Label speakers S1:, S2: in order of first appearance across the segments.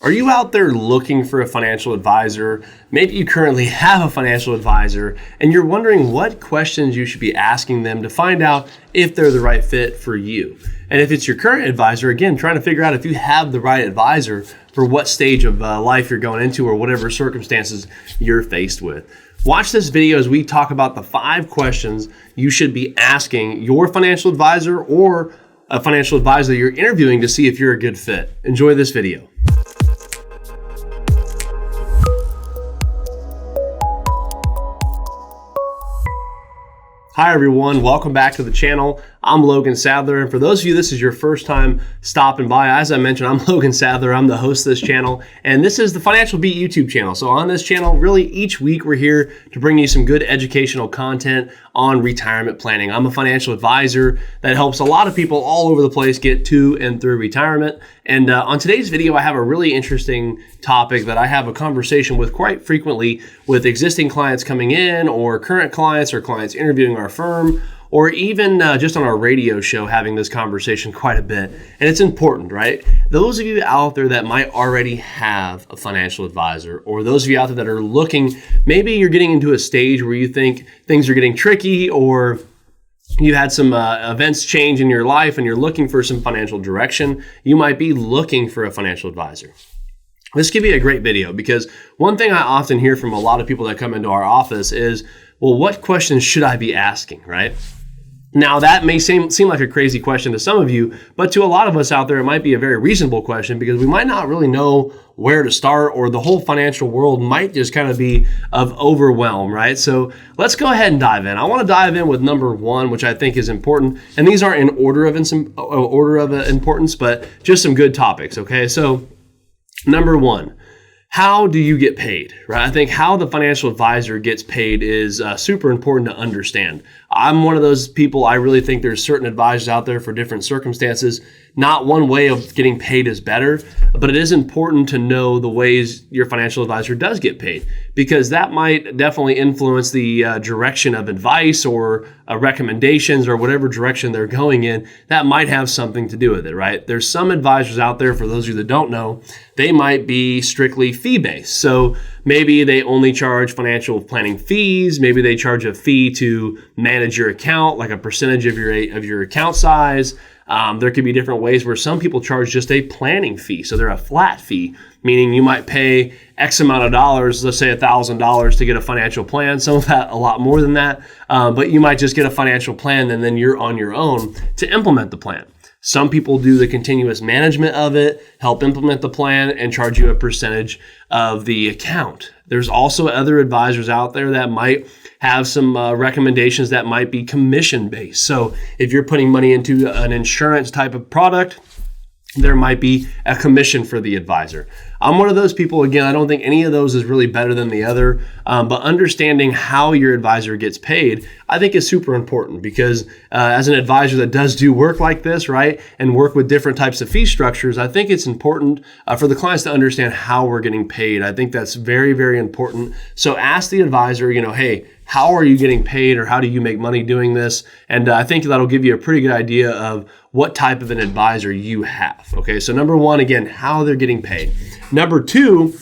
S1: Are you out there looking for a financial advisor? Maybe you currently have a financial advisor and you're wondering what questions you should be asking them to find out if they're the right fit for you. And if it's your current advisor, again, trying to figure out if you have the right advisor for what stage of life you're going into or whatever circumstances you're faced with. Watch this video as we talk about the 5 questions you should be asking your financial advisor or a financial advisor you're interviewing to see if you're a good fit. Enjoy this video. Hi everyone, welcome back to the channel. I'm Logan Sadler, and for those of you this is your first time stopping by, as I mentioned, I'm Logan Sadler. I'm the host of this channel, and this is the Financial Beat YouTube channel. So on this channel, really each week we're here to bring you some good educational content on retirement planning. I'm a financial advisor that helps a lot of people all over the place get to and through retirement. And on today's video, I have a really interesting topic that I have a conversation with quite frequently with existing clients coming in or current clients or clients interviewing our firm, or even just on our radio show having this conversation quite a bit. And it's important, right? Those of you out there that might already have a financial advisor, or those of you out there that are looking, maybe you're getting into a stage where you think things are getting tricky, or you had some events change in your life and you're looking for some financial direction, you might be looking for a financial advisor. This could be a great video because one thing I often hear from a lot of people that come into our office is, well, what questions should I be asking, right? Now, that may seem like a crazy question to some of you, but to a lot of us out there, it might be a very reasonable question because we might not really know where to start, or the whole financial world might just kind of be of overwhelm, right? So let's go ahead and dive in. I want to dive in with number 1, which I think is important. And these aren't in order of importance, but just some good topics, okay? So number 1. How do you get paid, right? I think how the financial advisor gets paid is super important to understand. I'm one of those people, I really think there's certain advisors out there for different circumstances. Not one way of getting paid is better, but it is important to know the ways your financial advisor does get paid, because that might definitely influence the direction of advice or recommendations or whatever direction they're going in. That might have something to do with it, right? There's some advisors out there, for those of you that don't know, they might be strictly fee-based. So maybe they only charge financial planning fees. Maybe they charge a fee to manage your account, like a percentage of your account size. There could be different ways where some people charge just a planning fee. So they're a flat fee, meaning you might pay X amount of dollars, let's say $1,000 to get a financial plan. Some of that, a lot more than that. But you might just get a financial plan and then you're on your own to implement the plan. Some people do the continuous management of it, help implement the plan, and charge you a percentage of the account. There's also other advisors out there that might have some recommendations that might be commission-based. So if you're putting money into an insurance type of product, there might be a commission for the advisor. I'm one of those people, again, I don't think any of those is really better than the other, but understanding how your advisor gets paid, I think is super important because as an advisor that does do work like this, right, and work with different types of fee structures, I think it's important for the clients to understand how we're getting paid. I think that's very, very important. So ask the advisor, hey, how are you getting paid, or how do you make money doing this? And I think that'll give you a pretty good idea of what type of an advisor you have. Okay, so number 1, again, how they're getting paid. Number 2,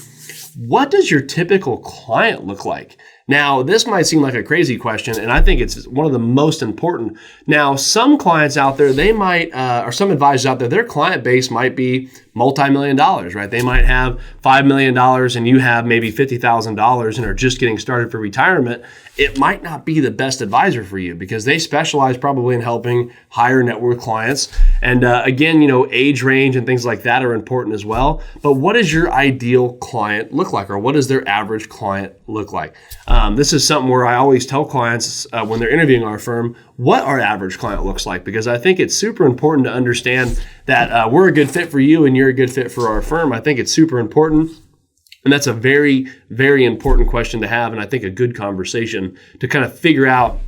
S1: what does your typical client look like? Now, this might seem like a crazy question, and I think it's one of the most important. Now, some clients out there, they might, or some advisors out there, their client base might be multi-million dollars, right? They might have $5 million and you have maybe $50,000 and are just getting started for retirement. It might not be the best advisor for you because they specialize probably in helping higher net worth clients. And again, age range and things like that are important as well. But what does your ideal client look like, or what does their average client look like? This is something where I always tell clients when they're interviewing our firm what our average client looks like, because I think it's super important to understand that we're a good fit for you and you're a good fit for our firm. I think it's super important. And that's a very, very important question to have, and I think a good conversation to kind of figure out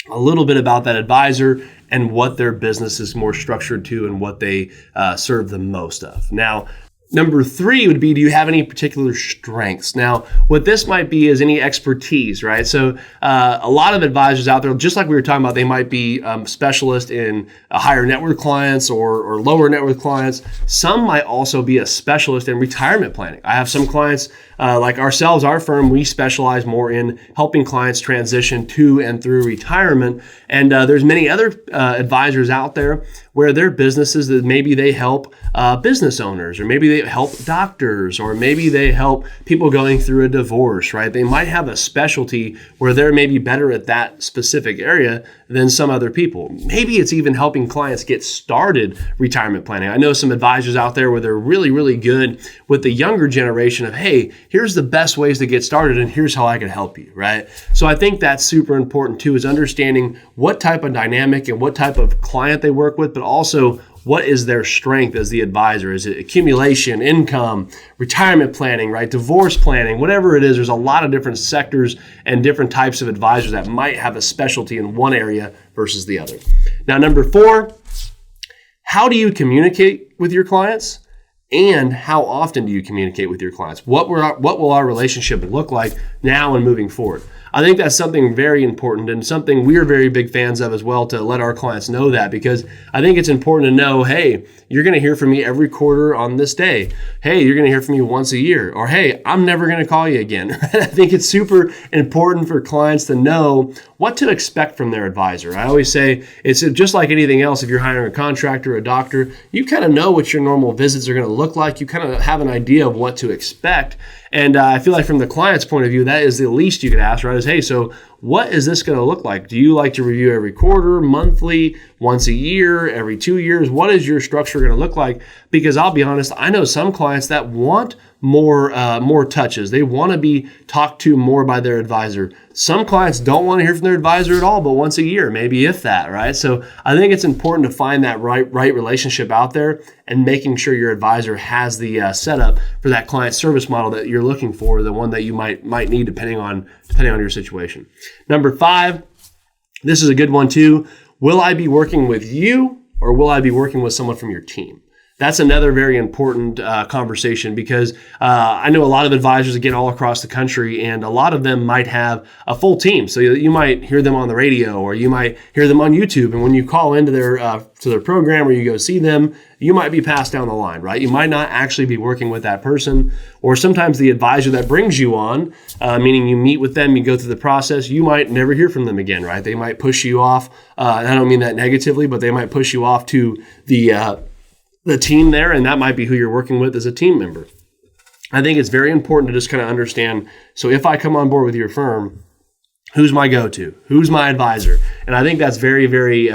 S1: a little bit about that advisor and what their business is more structured to and what they serve the most of. Now, Number 3 would be, do you have any particular strengths? Now, what this might be is any expertise, right? So a lot of advisors out there, just like we were talking about, they might be specialists in higher net worth clients or lower net worth clients. Some might also be a specialist in retirement planning. I have some clients like ourselves, our firm, we specialize more in helping clients transition to and through retirement. And there's many other advisors out there where their businesses that maybe they help business owners, or maybe they help doctors, or maybe they help people going through a divorce, right? They might have a specialty where they're maybe better at that specific area than some other people. Maybe it's even helping clients get started retirement planning. I know some advisors out there where they're really, really good with the younger generation of, hey, here's the best ways to get started and here's how I can help you, right? So I think that's super important too, is understanding what type of dynamic and what type of client they work with, but also what is their strength as the advisor? Is it accumulation, income, retirement planning, right? Divorce planning, whatever it is. There's a lot of different sectors and different types of advisors that might have a specialty in one area versus the other. Now, number 4, how do you communicate with your clients? And how often do you communicate with your clients? What will our relationship look like now and moving forward? I think that's something very important and something we're very big fans of as well, to let our clients know that, because I think it's important to know, hey, you're going to hear from me every quarter on this day. Hey, you're going to hear from me once a year. Or, hey, I'm never going to call you again. I think it's super important for clients to know what to expect from their advisor. I always say it's just like anything else. If you're hiring a contractor or a doctor, you kind of know what your normal visits are going to look like. You kind of have an idea of what to expect. And I feel like from the client's point of view, that is the least you could ask, right? Is, hey, so what is this going to look like? Do you like to review every quarter, monthly, once a year, every 2 years? What is your structure going to look like? Because I'll be honest, I know some clients that want more touches. They want to be talked to more by their advisor. Some clients don't want to hear from their advisor at all, but once a year, maybe if that, right? So I think it's important to find that right relationship out there and making sure your advisor has the setup for that client service model that you're looking for, the one that you might need depending on your situation. Number 5, this is a good one too. Will I be working with you or will I be working with someone from your team? That's another very important conversation, because I know a lot of advisors, again, all across the country, and a lot of them might have a full team. So you might hear them on the radio, or you might hear them on YouTube. And when you call into their program, or you go see them, you might be passed down the line, right? You might not actually be working with that person. Or sometimes the advisor that brings you on, meaning you meet with them, you go through the process, you might never hear from them again, right? They might push you off. I don't mean that negatively, but they might push you off to the team there, and that might be who you're working with as a team member. I think it's very important to just kind of understand, so if I come on board with your firm, who's my go-to? Who's my advisor? And I think that's very, very,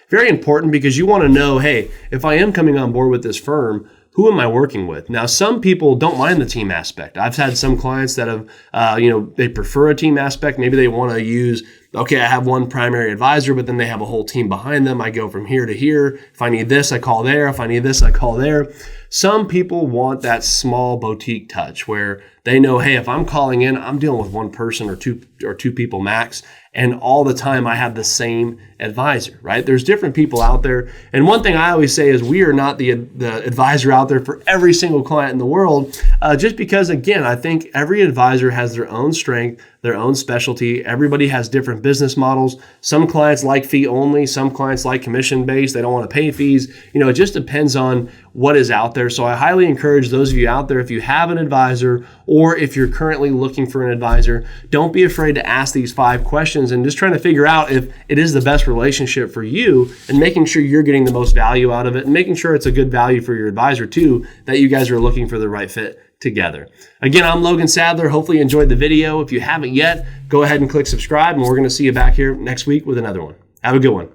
S1: very important, because you want to know, hey, if I am coming on board with this firm, who am I working with? Now, some people don't mind the team aspect. I've had some clients that have, they prefer a team aspect. Maybe they want to use, okay, I have one primary advisor, but then they have a whole team behind them. I go from here to here. If I need this, I call there. If I need this, I call there. Some people want that small boutique touch where they know, hey, if I'm calling in, I'm dealing with one person or two people max. And all the time I have the same advisor, right? There's different people out there. And one thing I always say is we are not the advisor out there for every single client in the world, just because, again, I think every advisor has their own strength, their own specialty. Everybody has different business models. Some clients like fee only. Some clients like commission based. They don't want to pay fees. It just depends on what is out there. So I highly encourage those of you out there, if you have an advisor or if you're currently looking for an advisor, don't be afraid to ask these 5 questions and just trying to figure out if it is the best relationship for you, and making sure you're getting the most value out of it, and making sure it's a good value for your advisor too, that you guys are looking for the right fit together. Again, I'm Logan Sadler. Hopefully you enjoyed the video. If you haven't yet, go ahead and click subscribe, and we're going to see you back here next week with another one. Have a good one.